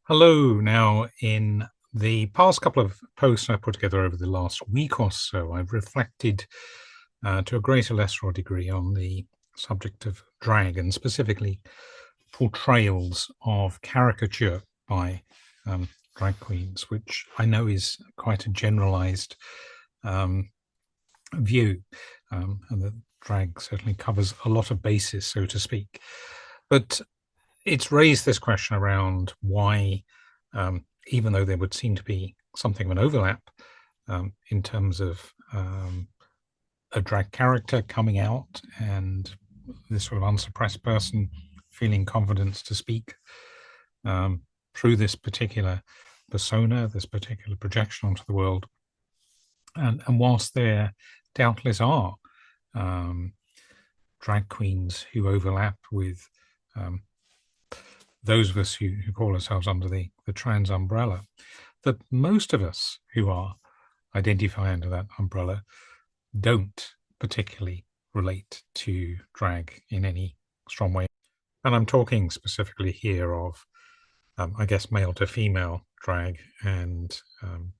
Hello. Now, in the past couple of posts I put together over the last week or so, I've reflected to a greater or lesser degree on the subject of drag and specifically portrayals of caricature by drag queens, which I know is quite a generalized um, view, and that drag certainly covers a lot of bases, so to speak. But it's raised this question around why, even though there would seem to be something of an overlap in terms of a drag character coming out and this sort of unsuppressed person feeling confidence to speak through this particular persona, this particular projection onto the world. And whilst there doubtless are drag queens who overlap with those of us who call ourselves under the trans umbrella, that most of us who are identify under that umbrella don't particularly relate to drag in any strong way. And I'm talking specifically here of, I guess, male to female drag and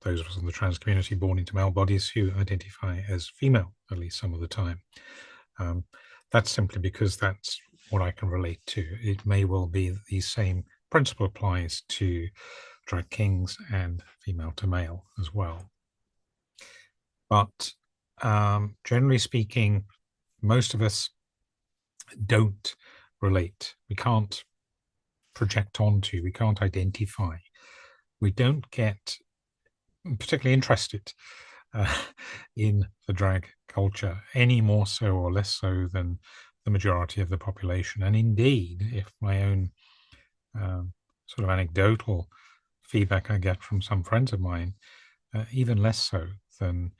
those of us in the trans community born into male bodies who identify as female, at least some of the time. That's simply because that's what I can relate to. It may well be that the same principle applies to drag kings and female to male as well. But generally speaking, most of us don't relate. We can't project onto, we can't identify. We don't get particularly interested in the drag culture any more so or less so than the majority of the population. And indeed, if my own sort of anecdotal feedback I get from some friends of mine, even less so than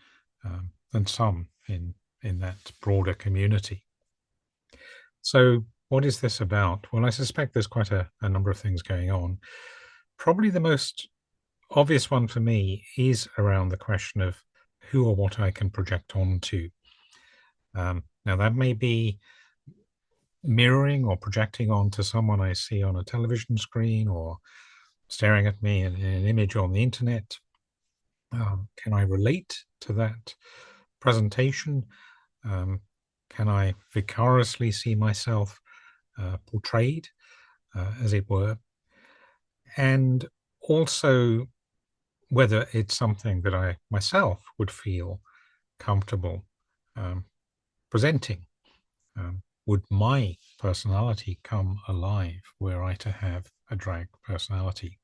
some in that broader community. So what is this about? Well, I suspect there's quite a number of things going on. Probably the most obvious one for me is around the question of who or what I can project onto. Now, that may be mirroring or projecting onto someone I see on a television screen or staring at me in an image on the internet. Can I relate to that presentation? Can I vicariously see myself portrayed, as it were? And also whether it's something that I myself would feel comfortable presenting. Would my personality come alive were I to have a drag personality?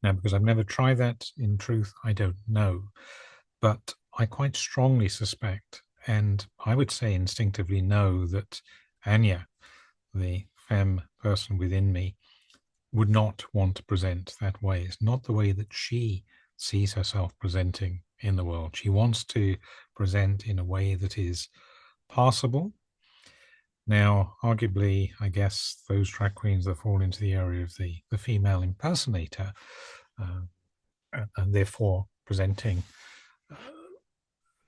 Now, because I've never tried that, in truth, I don't know. But I quite strongly suspect, and I would say instinctively know, that Anya, the femme person within me, would not want to present that way. It's not the way that she sees herself presenting in the world. She wants to present in a way that is passable. Now, arguably, I guess those drag queens that fall into the area of the female impersonator, and therefore presenting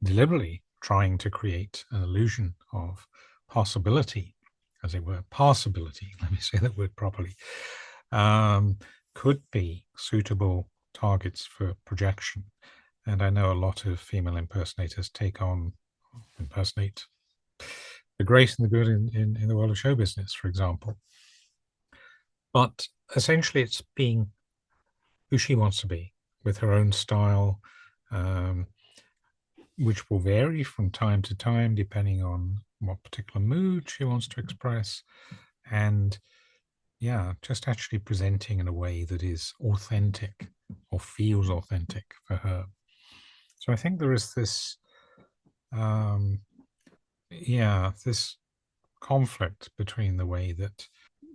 deliberately trying to create an illusion of possibility, as it were, passability, let me say that word properly, could be suitable targets for projection. And I know a lot of female impersonators impersonate the great and the good in the world of show business, for example. But essentially, it's being who she wants to be with her own style, which will vary from time to time depending on what particular mood she wants to express. And yeah, just actually presenting in a way that is authentic or feels authentic for her. So I think there is this, this conflict between the way that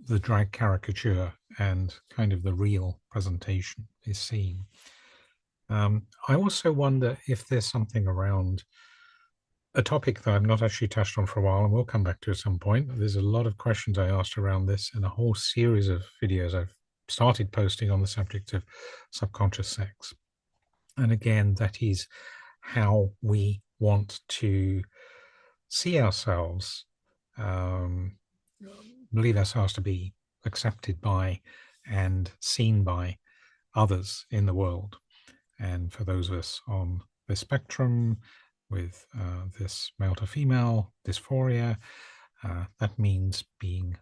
the drag caricature and kind of the real presentation is seen. I also wonder if there's something around a topic that I've not actually touched on for a while, and we'll come back to at some point. There's a lot of questions I asked around this and a whole series of videos I've started posting on the subject of subconscious sex. And again, that is how we want to see ourselves, believe ourselves to be accepted by and seen by others in the world. And for those of us on the spectrum with this male to female dysphoria, that means being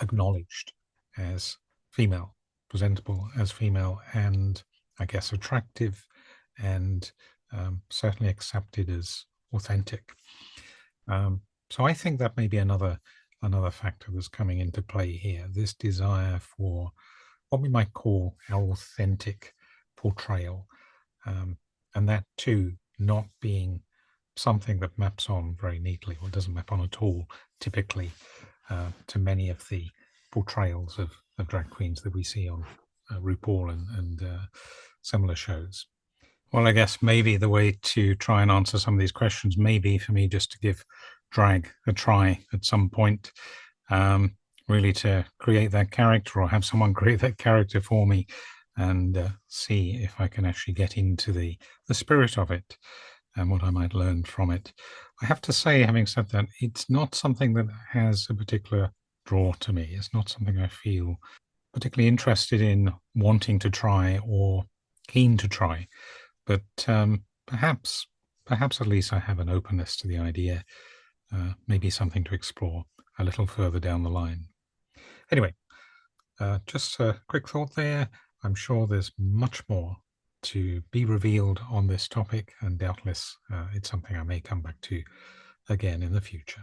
acknowledged as female, presentable as female, and I guess attractive, and certainly accepted as authentic. So I think that may be another factor that's coming into play here, this desire for what we might call our authentic portrayal, and that too not being something that maps on very neatly, or doesn't map on at all typically, to many of the portrayals of drag queens that we see on RuPaul and similar shows. Well, I guess maybe the way to try and answer some of these questions may be for me just to give drag a try at some point, really to create that character, or have someone create that character for me, and see if I can actually get into the spirit of it and what I might learn from it. I have to say, having said that, it's not something that has a particular draw to me. It's not something I feel particularly interested in wanting to try or keen to try. But perhaps at least I have an openness to the idea, maybe something to explore a little further down the line. Anyway, just a quick thought there. I'm sure there's much more to be revealed on this topic, and doubtless it's something I may come back to again in the future.